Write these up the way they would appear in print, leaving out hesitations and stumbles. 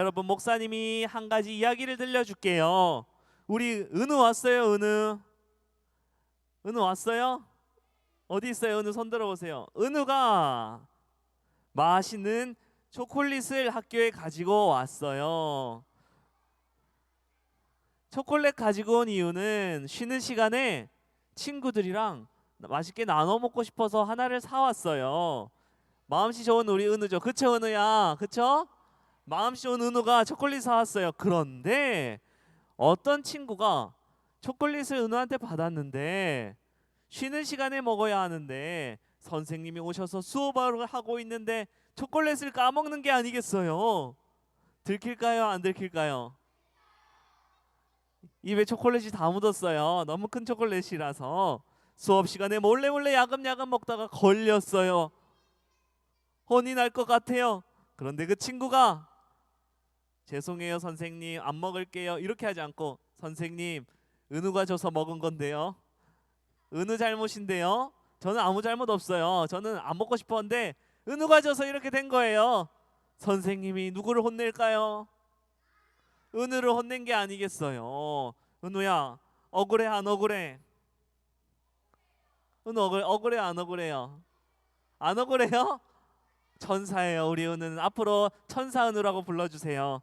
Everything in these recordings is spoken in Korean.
여러분, 목사님이 한 가지 이야기를 들려줄게요. 우리 은우 왔어요? 은우 왔어요? 어디 있어요? 은우 손 들어보세요. 은우가 맛있는 초콜릿을 학교에 가지고 왔어요. 초콜릿 가지고 온 이유는 쉬는 시간에 친구들이랑 맛있게 나눠 먹고 싶어서 하나를 사왔어요. 마음씨 좋은 우리 은우죠. 그쵸, 은우야? 그쵸? 마음씨 좋은 은우가 초콜릿 사왔어요. 그런데 어떤 친구가 초콜릿을 은우한테 받았는데 쉬는 시간에 먹어야 하는데 선생님이 오셔서 수업을 하고 있는데 초콜릿을 까먹는 게 아니겠어요? 들킬까요? 안 들킬까요? 입에 초콜릿이 다 묻었어요. 너무 큰 초콜릿이라서 수업 시간에 몰래 야금야금 먹다가 걸렸어요. 혼이 날 것 같아요. 그런데 그 친구가 죄송해요 선생님, 안 먹을게요 이렇게 하지 않고, 선생님, 은우가 줘서 먹은 건데요, 은우 잘못인데요, 저는 아무 잘못 없어요, 저는 안 먹고 싶었는데 은우가 줘서 이렇게 된 거예요. 선생님이 누구를 혼낼까요? 은우를 혼낸 게 아니겠어요. 은우야, 억울해 안 억울해? 은우 억울해 안 억울해요? 안 억울해요? 천사예요. 우리 은우는 앞으로 천사 은우라고 불러주세요.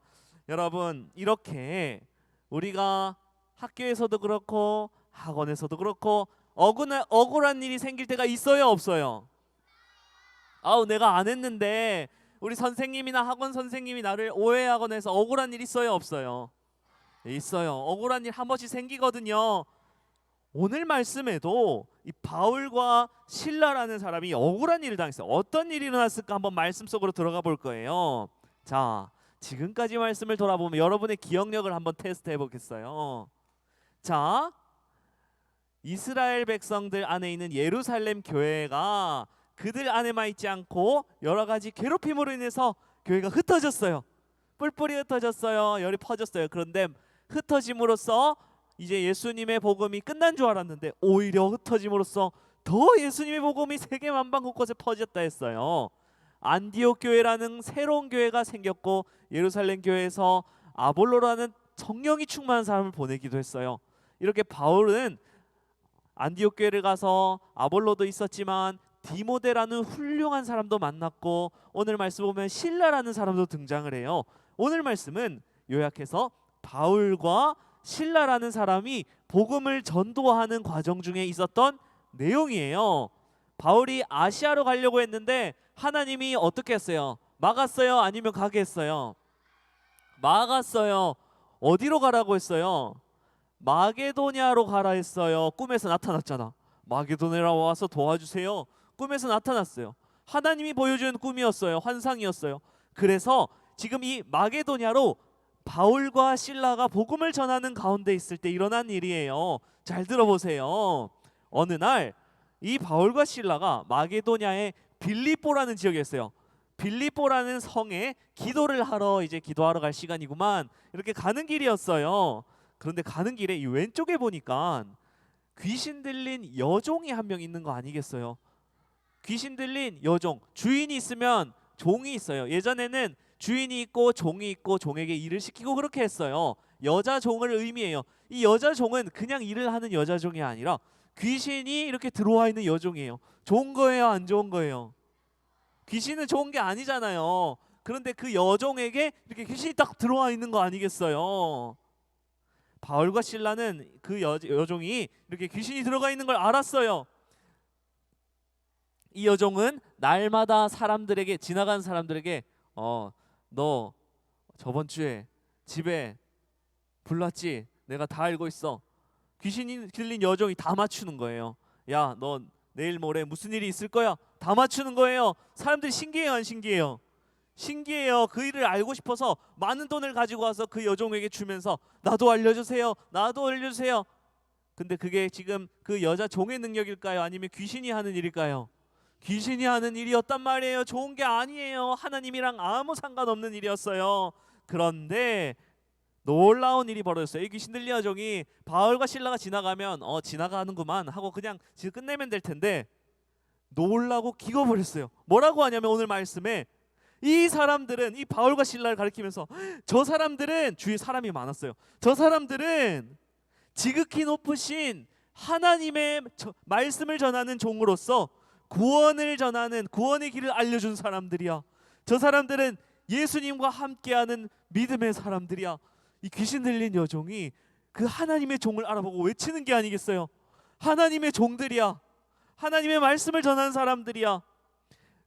여러분, 이렇게 우리가 학교에서도 그렇고 학원에서도 그렇고 억울한 일이 생길 때가 있어요, 없어요? 아우, 내가 안 했는데 우리 선생님이나 학원 선생님이 나를 오해하거나 해서 억울한 일 있어요, 없어요? 있어요. 억울한 일 한 번씩 생기거든요. 오늘 말씀에도 이 바울과 실라라는 사람이 억울한 일을 당했어요. 어떤 일이 일어났을까 한번 말씀 속으로 들어가 볼 거예요. 자, 지금까지 말씀을 돌아보면 여러분의 기억력을 한번 테스트 해보겠어요. 자, 이스라엘 백성들 안에 있는 예루살렘 교회가 그들 안에만 있지 않고 여러 가지 괴롭힘으로 인해서 교회가 흩어졌어요. 뿔뿔이 흩어졌어요. 열이 퍼졌어요. 그런데 흩어짐으로써 이제 예수님의 복음이 끝난 줄 알았는데 오히려 흩어짐으로써 더 예수님의 복음이 세계 만방 곳곳에 퍼졌다 했어요. 안디옥 교회라는 새로운 교회가 생겼고 예루살렘 교회에서 아볼로라는 성령이 충만한 사람을 보내기도 했어요. 이렇게 바울은 안디옥 교회를 가서 아볼로도 있었지만 디모데라는 훌륭한 사람도 만났고 오늘 말씀 보면 실라라는 사람도 등장을 해요. 오늘 말씀은 요약해서 바울과 실라라는 사람이 복음을 전도하는 과정 중에 있었던 내용이에요. 바울이 아시아로 가려고 했는데 하나님이 어떻게 했어요? 막았어요? 아니면 가게 했어요? 막았어요. 어디로 가라고 했어요? 마게도냐로 가라 했어요. 꿈에서 나타났잖아. 마게도냐로 와서 도와주세요. 꿈에서 나타났어요. 하나님이 보여준 꿈이었어요. 환상이었어요. 그래서 지금 이 마게도냐로 바울과 실라가 복음을 전하는 가운데 있을 때 일어난 일이에요. 잘 들어보세요. 어느 날 이 바울과 실라가 마게도냐의 빌립보라는 지역에 있어요. 빌립보라는 성에 기도를 하러 이제 기도하러 갈 시간이구만. 이렇게 가는 길이었어요. 그런데 가는 길에 이 왼쪽에 보니까 귀신 들린 여종이 한 명 있는 거 아니겠어요? 귀신 들린 여종, 주인이 있으면 종이 있어요. 예전에는 주인이 있고 종이 있고 종에게 일을 시키고 그렇게 했어요. 여자 종을 의미해요. 이 여자 종은 그냥 일을 하는 여자 종이 아니라 귀신이 이렇게 들어와 있는 여종이에요. 좋은 거예요, 안 좋은 거예요? 귀신은 좋은 게 아니잖아요. 그런데 그 여종에게 이렇게 귀신이 딱 들어와 있는 거 아니겠어요? 바울과 실라는 그 여종이 이렇게 귀신이 들어가 있는 걸 알았어요. 이 여종은 날마다 사람들에게, 지나가는 사람들에게 너 저번 주에 집에 불났지? 내가 다 알고 있어. 귀신이 들린 여종이 다 맞추는 거예요. 야, 너 내일 모레 무슨 일이 있을 거야? 다 맞추는 거예요. 사람들이 신기해요, 안 신기해요? 신기해요. 그 일을 알고 싶어서 많은 돈을 가지고 와서 그 여종에게 주면서 나도 알려주세요. 나도 알려주세요. 근데 그게 지금 그 여자 종의 능력일까요? 아니면 귀신이 하는 일일까요? 귀신이 하는 일이었단 말이에요. 좋은 게 아니에요. 하나님이랑 아무 상관없는 일이었어요. 그런데 놀라운 일이 벌어졌어요. 이 귀신 들린 여종이 바울과 실라가 지나가면 지나가는구만 하고 그냥 지금 끝내면 될 텐데 놀라고 기겁을 했어요. 뭐라고 하냐면 오늘 말씀에 이 사람들은 이 바울과 실라를 가리키면서 저 사람들은 주위에 사람이 많았어요. 저 사람들은 지극히 높으신 하나님의 말씀을 전하는 종으로서 구원을 전하는 구원의 길을 알려준 사람들이야. 저 사람들은 예수님과 함께하는 믿음의 사람들이야. 이 귀신 들린 여종이 그 하나님의 종을 알아보고 외치는 게 아니겠어요? 하나님의 종들이야. 하나님의 말씀을 전하는 사람들이야.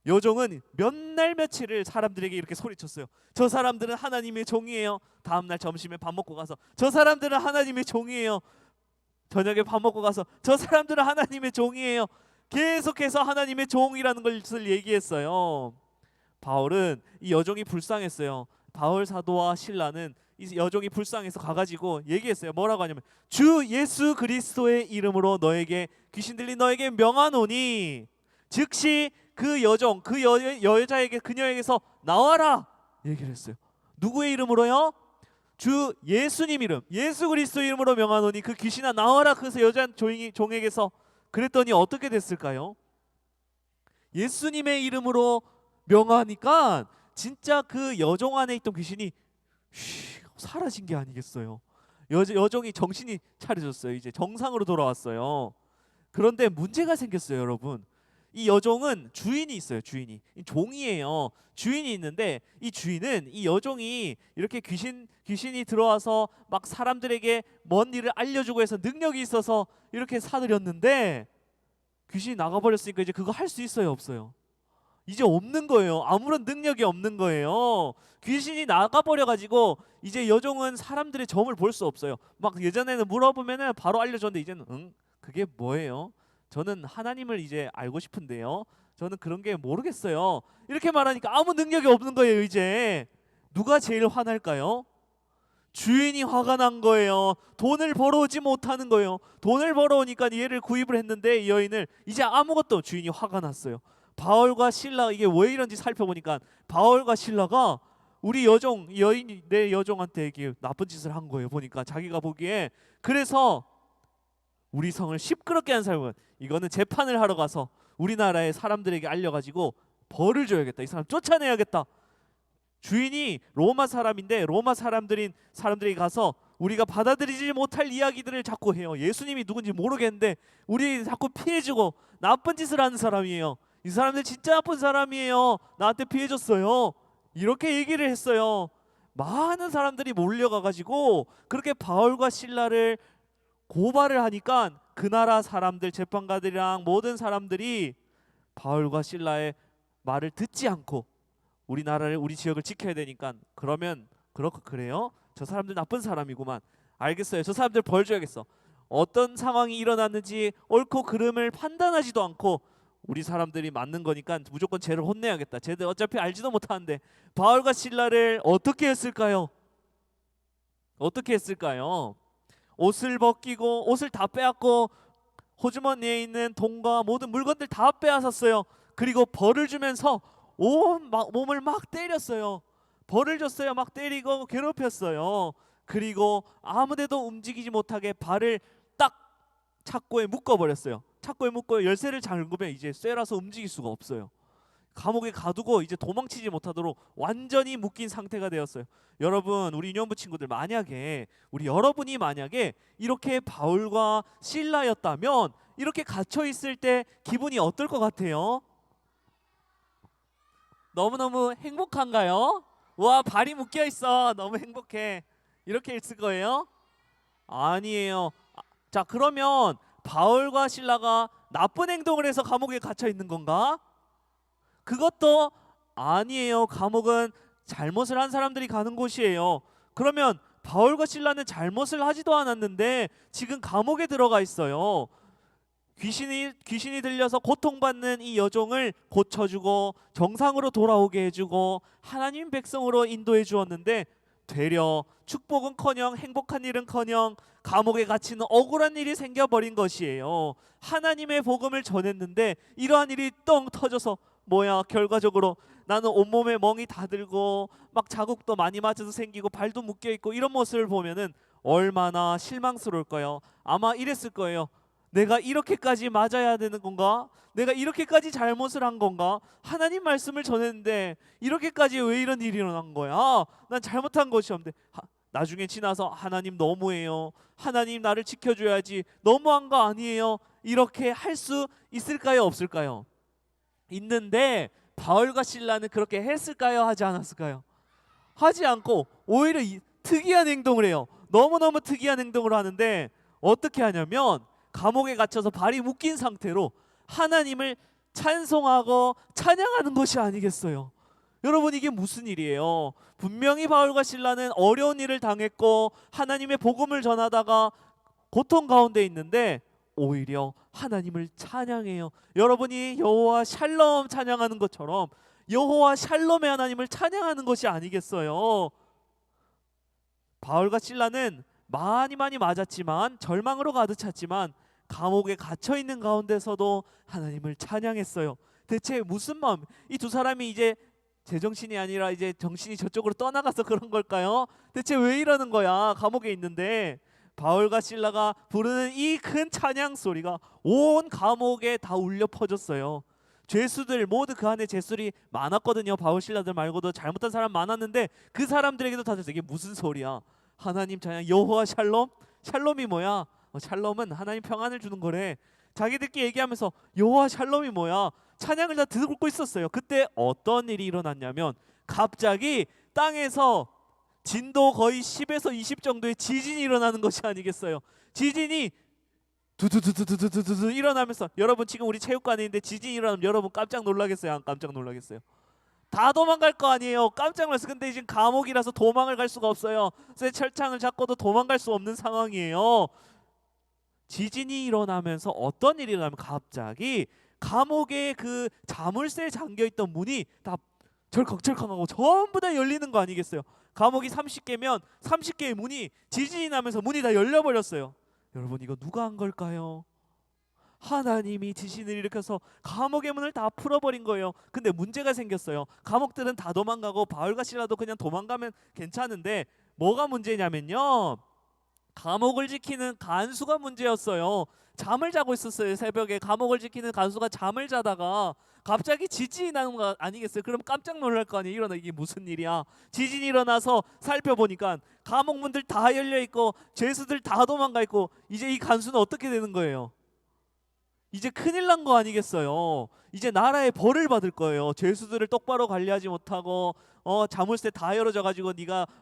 여종은 몇 날 며칠을 사람들에게 이렇게 소리쳤어요. 저 사람들은 하나님의 종이에요. 다음날 점심에 밥 먹고 가서 저 사람들은 하나님의 종이에요. 저녁에 밥 먹고 가서 저 사람들은 하나님의 종이에요. 계속해서 하나님의 종이라는 것을 얘기했어요. 바울은 이 여종이 불쌍했어요. 바울 사도와 실라는 이 여종이 불쌍해서 가가지고 얘기했어요. 뭐라고 하냐면 주 예수 그리스도의 이름으로 너에게 귀신 들린 너에게 명하노니 즉시 그 여종 그 여자에게 그녀에게서 나와라 얘기를 했어요. 누구의 이름으로요? 주 예수님 이름 예수 그리스도 이름으로 명하노니 그 귀신아 나와라. 그래서 여자 종에게서 그랬더니 어떻게 됐을까요? 예수님의 이름으로 명하니까 진짜 그 여종 안에 있던 귀신이 사라진 게 아니겠어요. 여종이 정신이 차려졌어요. 이제 정상으로 돌아왔어요. 그런데 문제가 생겼어요, 여러분. 이 여종은 주인이 있어요. 주인이 종이에요. 주인이 있는데 이 주인은 이 여종이 이렇게 귀신이 들어와서 막 사람들에게 먼 일을 알려주고 해서 능력이 있어서 이렇게 사들였는데 귀신이 나가버렸으니까 이제 그거 할 수 있어요, 없어요? 이제 없는 거예요. 아무런 능력이 없는 거예요. 귀신이 나가버려가지고 이제 여종은 사람들의 점을 볼 수 없어요. 막 예전에는 물어보면은 바로 알려줬는데 이제는 그게 뭐예요? 저는 하나님을 이제 알고 싶은데요. 저는 그런 게 모르겠어요. 이렇게 말하니까 아무 능력이 없는 거예요. 이제 누가 제일 화날까요? 주인이 화가 난 거예요. 돈을 벌어오지 못하는 거예요. 돈을 벌어오니까 얘를 구입을 했는데 이 여인을 이제 아무것도 주인이 화가 났어요. 바울과 실라 이게 왜 이런지 살펴보니까 바울과 실라가 우리 여인이 내 여종한테 이게 나쁜 짓을 한 거예요. 보니까 자기가 보기에. 그래서 우리 성을 시끄럽게 한 사람은 이거는 재판을 하러 가서 우리나라의 사람들에게 알려가지고 벌을 줘야겠다. 이 사람 쫓아내야겠다. 주인이 로마 사람인데 로마 사람들에게 가서 우리가 받아들이지 못할 이야기들을 자꾸 해요. 예수님이 누군지 모르겠는데 우리 자꾸 피해주고 나쁜 짓을 하는 사람이에요. 이 사람들 진짜 나쁜 사람이에요. 나한테 피해줬어요. 이렇게 얘기를 했어요. 많은 사람들이 몰려가가지고 그렇게 바울과 실라를 고발을 하니까 그 나라 사람들 재판관들이랑 모든 사람들이 바울과 실라의 말을 듣지 않고 우리 지역을 지켜야 되니까 그러면 그래요? 저 사람들 나쁜 사람이구만. 알겠어요. 저 사람들 벌 줘야겠어. 어떤 상황이 일어났는지 옳고 그름을 판단하지도 않고 우리 사람들이 맞는 거니까 무조건 쟤를 혼내야겠다. 쟤들 어차피 알지도 못하는데 바울과 실라를 어떻게 했을까요? 어떻게 했을까요? 옷을 벗기고 옷을 다 빼앗고 호주머니에 있는 돈과 모든 물건들 다 빼앗았어요. 그리고 벌을 주면서 온 몸을 막 때렸어요. 벌을 줬어요. 막 때리고 괴롭혔어요. 그리고 아무데도 움직이지 못하게 발을 딱 착고에 묶어버렸어요. 착고에 묶고 열쇠를 잠그면 이제 쇠라서 움직일 수가 없어요. 감옥에 가두고 이제 도망치지 못하도록 완전히 묶인 상태가 되었어요. 여러분, 우리 유년부 친구들, 여러분이 만약에 이렇게 바울과 실라였다면 이렇게 갇혀 있을 때 기분이 어떨 것 같아요? 너무너무 행복한가요? 와, 발이 묶여 있어. 너무 행복해. 이렇게 있을 거예요? 아니에요. 자, 그러면 바울과 실라가 나쁜 행동을 해서 감옥에 갇혀 있는 건가? 그것도 아니에요. 감옥은 잘못을 한 사람들이 가는 곳이에요. 그러면 바울과 실라는 잘못을 하지도 않았는데 지금 감옥에 들어가 있어요. 귀신이 들려서 고통받는 이 여종을 고쳐주고 정상으로 돌아오게 해주고 하나님 백성으로 인도해 주었는데 되려 축복은커녕 행복한 일은커녕 감옥에 갇히는 억울한 일이 생겨버린 것이에요. 하나님의 복음을 전했는데 이러한 일이 똥 터져서 뭐야, 결과적으로 나는 온몸에 멍이 다 들고 막 자국도 많이 맞아서 생기고 발도 묶여있고 이런 모습을 보면은 얼마나 실망스러울까요? 아마 이랬을 거예요. 내가 이렇게까지 맞아야 되는 건가? 내가 이렇게까지 잘못을 한 건가? 하나님 말씀을 전했는데 이렇게까지 왜 이런 일이 일어난 거야? 난 잘못한 것이 없는데. 나중에 지나서 하나님 너무해요. 하나님 나를 지켜줘야지. 너무한 거 아니에요? 이렇게 할 수 있을까요? 없을까요? 있는데 바울과 실라는 그렇게 했을까요? 하지 않았을까요? 하지 않고 오히려 특이한 행동을 해요. 너무너무 특이한 행동을 하는데 어떻게 하냐면 감옥에 갇혀서 발이 묶인 상태로 하나님을 찬송하고 찬양하는 것이 아니겠어요? 여러분, 이게 무슨 일이에요? 분명히 바울과 실라는 어려운 일을 당했고 하나님의 복음을 전하다가 고통 가운데 있는데 오히려 하나님을 찬양해요. 여러분이 여호와 샬롬 찬양하는 것처럼 여호와 샬롬의 하나님을 찬양하는 것이 아니겠어요? 바울과 실라는 많이 맞았지만, 절망으로 가득 찼지만 감옥에 갇혀 있는 가운데서도 하나님을 찬양했어요. 대체 무슨 마음? 이 두 사람이 이제 제정신이 아니라 이제 정신이 저쪽으로 떠나가서 그런 걸까요? 대체 왜 이러는 거야? 감옥에 있는데. 바울과 실라가 부르는 이 큰 찬양 소리가 온 감옥에 다 울려 퍼졌어요. 죄수들 모두 그 안에 죄수들이 많았거든요. 바울 실라들 말고도 잘못한 사람 많았는데 그 사람들에게도 다 들었어요. 이게 무슨 소리야? 하나님 찬양, 여호와 샬롬? 샬롬이 뭐야? 샬롬은 하나님 평안을 주는 거래. 자기들끼리 얘기하면서 여호와 샬롬이 뭐야? 찬양을 다 듣고 있었어요. 그때 어떤 일이 일어났냐면 갑자기 땅에서 진도 거의 10에서 20 정도의 지진이 일어나는 것이 아니겠어요? 지진이 두두두두두두두 일어나면서, 여러분 지금 우리 체육관에 있는데 지진이 일어나면 여러분 깜짝 놀라겠어요? 안 깜짝 놀라겠어요? 다 도망갈 거 아니에요. 깜짝 놀랐어. 근데 지금 감옥이라서 도망을 갈 수가 없어요. 쇠 철창을 잡고도 도망갈 수 없는 상황이에요. 지진이 일어나면서 어떤 일이 일어나면 갑자기 감옥에 그 자물쇠에 잠겨있던 문이 다 철컥철컥하고 전부 다 열리는 거 아니겠어요? 감옥이 30개면 30개의 문이 지진이 나면서 문이 다 열려버렸어요. 여러분, 이거 누가 한 걸까요? 하나님이 지진을 일으켜서 감옥의 문을 다 풀어버린 거예요. 근데 문제가 생겼어요. 감옥들은 다 도망가고 바울과 실라도 그냥 도망가면 괜찮은데 뭐가 문제냐면요, 감옥을 지키는 간수가 문제였어요. 잠을 자고 있었어요. 새벽에 감옥을 지키는 간수가 잠을 자다가 갑자기 지진이 나는 거 아니겠어요? 그럼 깜짝 놀랄 거 아니에요. 이게 무슨 일이야? 지진이 일어나서 살펴보니까 감옥 문들 다 열려 있고 죄수들 다 도망가 있고, 이제 이 간수는 어떻게 되는 거예요? 이제 큰일 난 거 아니겠어요? 이제 나라의 벌을 받을 거예요. 죄수들을 똑바로 관리하지 못하고 자물쇠 다 열어져 가지고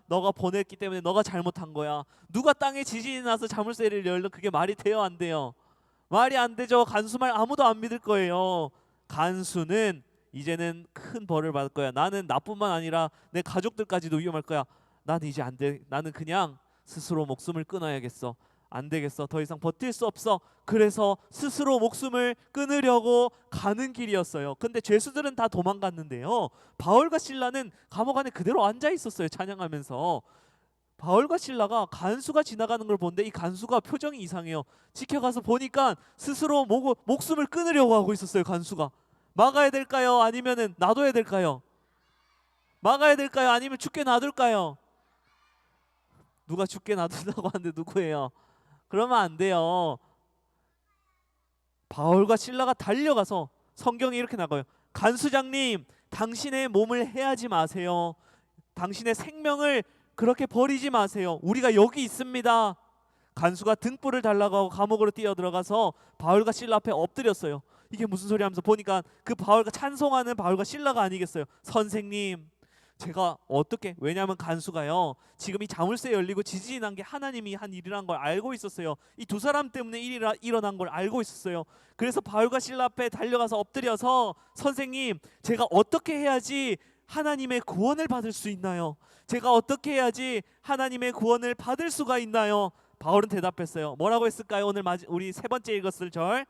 너가 보냈기 때문에 너가 잘못한 거야. 누가 땅에 지진이 나서 자물쇠를 열려? 그게 말이 돼요, 안 돼요? 말이 안 되죠. 간수 말 아무도 안 믿을 거예요. 간수는 이제는 큰 벌을 받을 거야. 나는 나뿐만 아니라 내 가족들까지도 위험할 거야. 나는 이제 안 돼. 나는 그냥 스스로 목숨을 끊어야겠어. 안 되겠어. 더 이상 버틸 수 없어. 그래서 스스로 목숨을 끊으려고 가는 길이었어요. 근데 죄수들은 다 도망갔는데요, 바울과 실라는 감옥 안에 그대로 앉아 있었어요. 찬양하면서. 바울과 실라가 간수가 지나가는 걸 보는데 이 간수가 표정이 이상해요. 지켜가서 보니까 스스로 목숨을 끊으려고 하고 있었어요. 간수가. 막아야 될까요? 아니면은 놔둬야 될까요? 막아야 될까요? 아니면 죽게 놔둘까요? 누가 죽게 놔둔다고 하는데 누구예요? 그러면 안 돼요. 바울과 실라가 달려가서, 성경에 이렇게 나가요. 간수장님, 당신의 몸을 해하지 마세요. 당신의 생명을 그렇게 버리지 마세요. 우리가 여기 있습니다. 간수가 등불을 달라고 하고 감옥으로 뛰어들어가서 바울과 실라 앞에 엎드렸어요. 이게 무슨 소리 하면서 보니까 그 바울과 찬송하는 바울과 실라가 아니겠어요. 선생님, 제가 어떻게, 왜냐하면 간수가요, 지금 이 자물쇠 열리고 지진이 난 게 하나님이 한 일이란 걸 알고 있었어요. 이 두 사람 때문에 일어난 걸 알고 있었어요. 그래서 바울과 실라 앞에 달려가서 엎드려서, 선생님, 제가 어떻게 해야지 하나님의 구원을 받을 수 있나요? 제가 어떻게 해야지 하나님의 구원을 받을 수가 있나요? 바울은 대답했어요. 뭐라고 했을까요? 오늘 우리 세 번째 읽었을 절.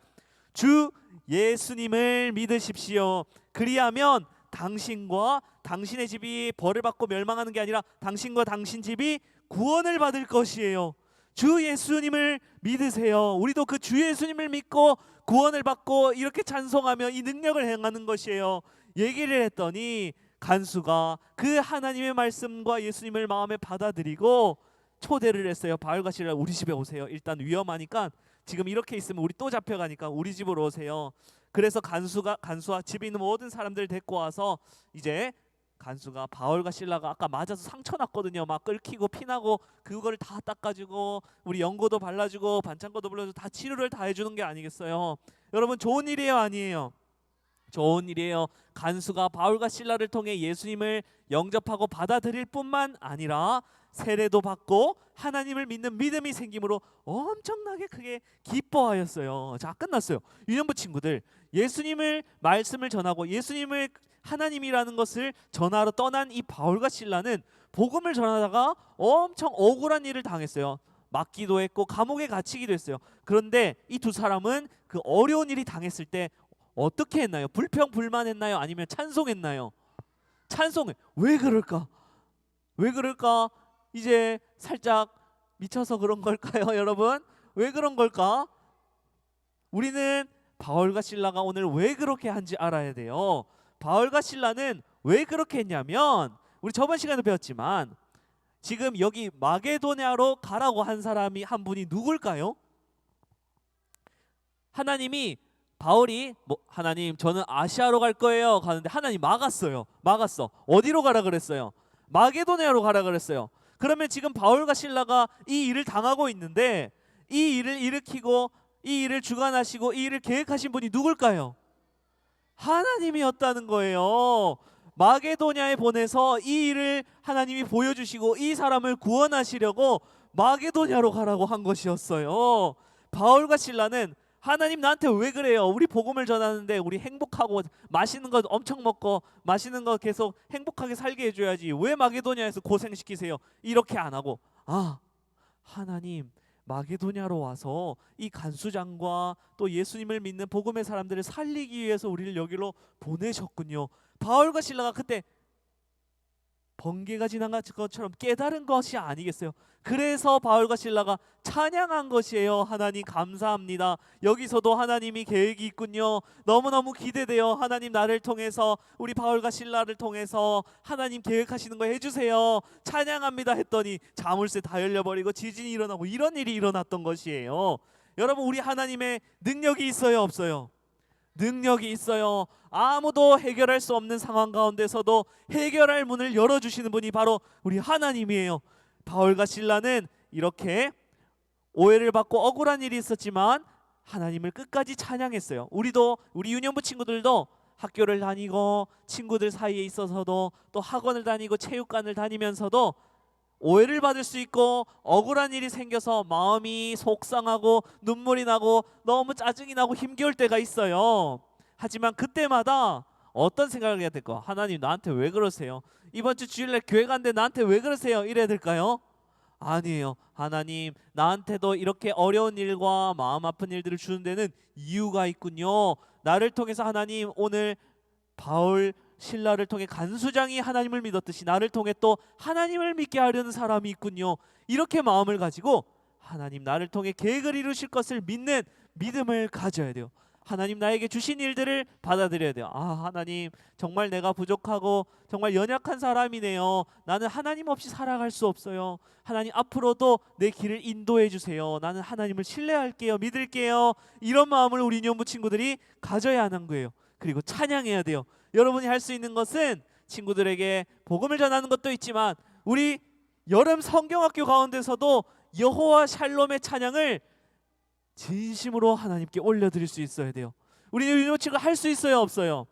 주 예수님을 믿으십시오. 그리하면 당신과 당신의 집이 벌을 받고 멸망하는 게 아니라 당신과 당신 집이 구원을 받을 것이에요. 주 예수님을 믿으세요. 우리도 그 주 예수님을 믿고 구원을 받고 이렇게 찬송하며 이 능력을 행하는 것이에요. 얘기를 했더니 간수가 그 하나님의 말씀과 예수님을 마음에 받아들이고 초대를 했어요. 바울과 실라, 우리 집에 오세요. 일단 위험하니까 지금 이렇게 있으면 우리 또 잡혀가니까 우리 집으로 오세요. 그래서 간수와 집에 있는 모든 사람들 데리고 와서 이제 간수가 바울과 실라가 아까 맞아서 상처 났거든요. 막 끓이고 피나고 그거를 다 닦아주고 우리 연고도 발라주고 반창고도 불러주고 다 치료를 다 해주는 게 아니겠어요? 여러분 좋은 일이에요, 아니에요? 좋은 일이에요. 간수가 바울과 실라를 통해 예수님을 영접하고 받아들일 뿐만 아니라 세례도 받고 하나님을 믿는 믿음이 생김으로 엄청나게 크게 기뻐하였어요. 자, 끝났어요. 유년부 친구들, 예수님을 말씀을 전하고 예수님을 하나님이라는 것을 전하러 떠난 이 바울과 실라는 복음을 전하다가 엄청 억울한 일을 당했어요. 맞기도 했고 감옥에 갇히기도 했어요. 그런데 이 두 사람은 그 어려운 일이 당했을 때 어떻게 했나요? 불평불만했나요? 아니면 찬송했나요? 찬송해. 왜 그럴까? 왜 그럴까? 이제 살짝 미쳐서 그런 걸까요, 여러분? 왜 그런 걸까? 우리는 바울과 실라가 오늘 왜 그렇게 한지 알아야 돼요. 바울과 실라는 왜 그렇게 했냐면 우리 저번 시간에 배웠지만 지금 여기 마게도냐로 가라고 한 사람이 한 분이 누굴까요? 하나님이 바울이 하나님 저는 아시아로 갈 거예요 가는데 하나님 막았어요. 막았어. 어디로 가라 그랬어요? 마게도냐로 가라 그랬어요. 그러면 지금 바울과 실라가 이 일을 당하고 있는데 이 일을 일으키고 이 일을 주관하시고 이 일을 계획하신 분이 누굴까요? 하나님이었다는 거예요. 마게도냐에 보내서 이 일을 하나님이 보여주시고 이 사람을 구원하시려고 마게도냐로 가라고 한 것이었어요. 바울과 실라는 하나님 나한테 왜 그래요? 우리 복음을 전하는데 우리 행복하고 맛있는 거 엄청 먹고 맛있는 거 계속 행복하게 살게 해줘야지 왜 마게도냐에서 고생시키세요? 이렇게 안 하고 하나님 마게도냐로 와서 이 간수장과 또 예수님을 믿는 복음의 사람들을 살리기 위해서 우리를 여기로 보내셨군요. 바울과 실라가 그때 번개가 지나간 것처럼 깨달은 것이 아니겠어요? 그래서 바울과 실라가 찬양한 것이에요. 하나님 감사합니다. 여기서도 하나님이 계획이 있군요. 너무너무 기대돼요. 하나님 나를 통해서 우리 바울과 실라를 통해서 하나님 계획하시는 거 해주세요. 찬양합니다 했더니 자물쇠 다 열려버리고 지진이 일어나고 이런 일이 일어났던 것이에요. 여러분 우리 하나님의 능력이 있어요, 없어요? 능력이 있어요. 아무도 해결할 수 없는 상황 가운데서도 해결할 문을 열어주시는 분이 바로 우리 하나님이에요. 바울과 실라는 이렇게 오해를 받고 억울한 일이 있었지만 하나님을 끝까지 찬양했어요. 우리 유년부 친구들도 학교를 다니고 친구들 사이에 있어서도 또 학원을 다니고 체육관을 다니면서도 오해를 받을 수 있고 억울한 일이 생겨서 마음이 속상하고 눈물이 나고 너무 짜증이 나고 힘겨울 때가 있어요. 하지만 그때마다 어떤 생각을 해야 될까? 하나님 나한테 왜 그러세요? 이번 주 주일날 교회 간데 나한테 왜 그러세요? 이래야 될까요? 아니에요. 하나님 나한테도 이렇게 어려운 일과 마음 아픈 일들을 주는 데는 이유가 있군요. 나를 통해서 하나님 오늘 바울 신라를 통해 간수장이 하나님을 믿었듯이 나를 통해 또 하나님을 믿게 하려는 사람이 있군요. 이렇게 마음을 가지고 하나님 나를 통해 계획을 이루실 것을 믿는 믿음을 가져야 돼요. 하나님 나에게 주신 일들을 받아들여야 돼요. 하나님 정말 내가 부족하고 정말 연약한 사람이네요. 나는 하나님 없이 살아갈 수 없어요. 하나님 앞으로도 내 길을 인도해 주세요. 나는 하나님을 신뢰할게요. 믿을게요. 이런 마음을 우리 연부 친구들이 가져야 하는 거예요. 그리고 찬양해야 돼요. 여러분이 할 수 있는 것은 친구들에게 복음을 전하는 것도 있지만 우리 여름 성경학교 가운데서도 여호와 샬롬의 찬양을 진심으로 하나님께 올려드릴 수 있어야 돼요. 우리 유노치가 할 수 있어요, 없어요?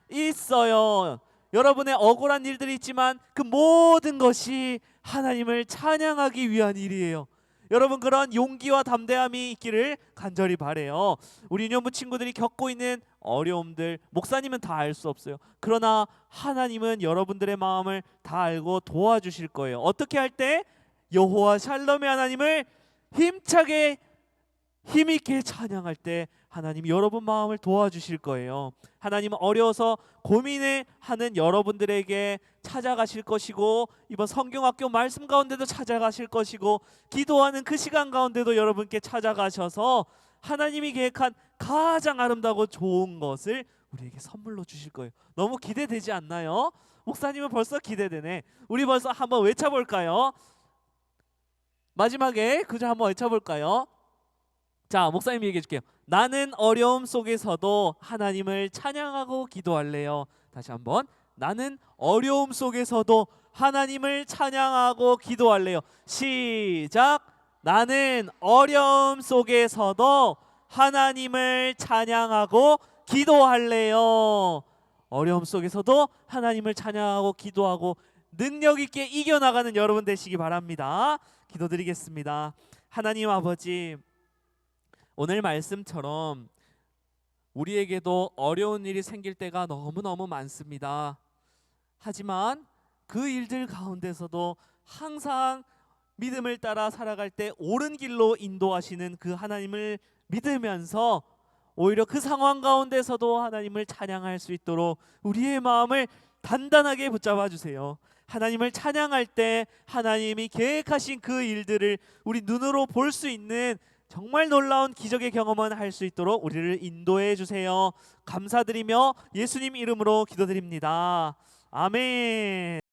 있어요. 여러분의 억울한 일들이 있지만 그 모든 것이 하나님을 찬양하기 위한 일이에요. 여러분 그런 용기와 담대함이 있기를 간절히 바라요. 우리 유년부 친구들이 겪고 있는 어려움들 목사님은 다 알 수 없어요. 그러나 하나님은 여러분들의 마음을 다 알고 도와주실 거예요. 어떻게 할 때? 여호와 샬롬의 하나님을 힘차게 힘있게 찬양할 때 하나님이 여러분 마음을 도와주실 거예요. 하나님은 어려워서 고민을 하는 여러분들에게 찾아가실 것이고 이번 성경학교 말씀 가운데도 찾아가실 것이고 기도하는 그 시간 가운데도 여러분께 찾아가셔서 하나님이 계획한 가장 아름다고 좋은 것을 우리에게 선물로 주실 거예요. 너무 기대되지 않나요? 목사님은 벌써 기대되네. 우리 벌써 한번 외쳐볼까요? 마지막에 그저 한번 외쳐볼까요? 자, 목사님 얘기해 줄게요. 나는 어려움 속에서도 하나님을 찬양하고 기도할래요. 다시 한번. 나는 어려움 속에서도 하나님을 찬양하고 기도할래요. 시작. 나는 어려움 속에서도 하나님을 찬양하고 기도할래요. 어려움 속에서도 하나님을 찬양하고 기도하고 능력 있게 이겨나가는 여러분 되시기 바랍니다. 기도드리겠습니다. 하나님 아버지, 오늘 말씀처럼 우리에게도 어려운 일이 생길 때가 너무너무 많습니다. 하지만 그 일들 가운데서도 항상 믿음을 따라 살아갈 때 옳은 길로 인도하시는 그 하나님을 믿으면서 오히려 그 상황 가운데서도 하나님을 찬양할 수 있도록 우리의 마음을 단단하게 붙잡아 주세요. 하나님을 찬양할 때 하나님이 계획하신 그 일들을 우리 눈으로 볼 수 있는 정말 놀라운 기적의 경험은 할 수 있도록 우리를 인도해 주세요. 감사드리며 예수님 이름으로 기도드립니다. 아멘.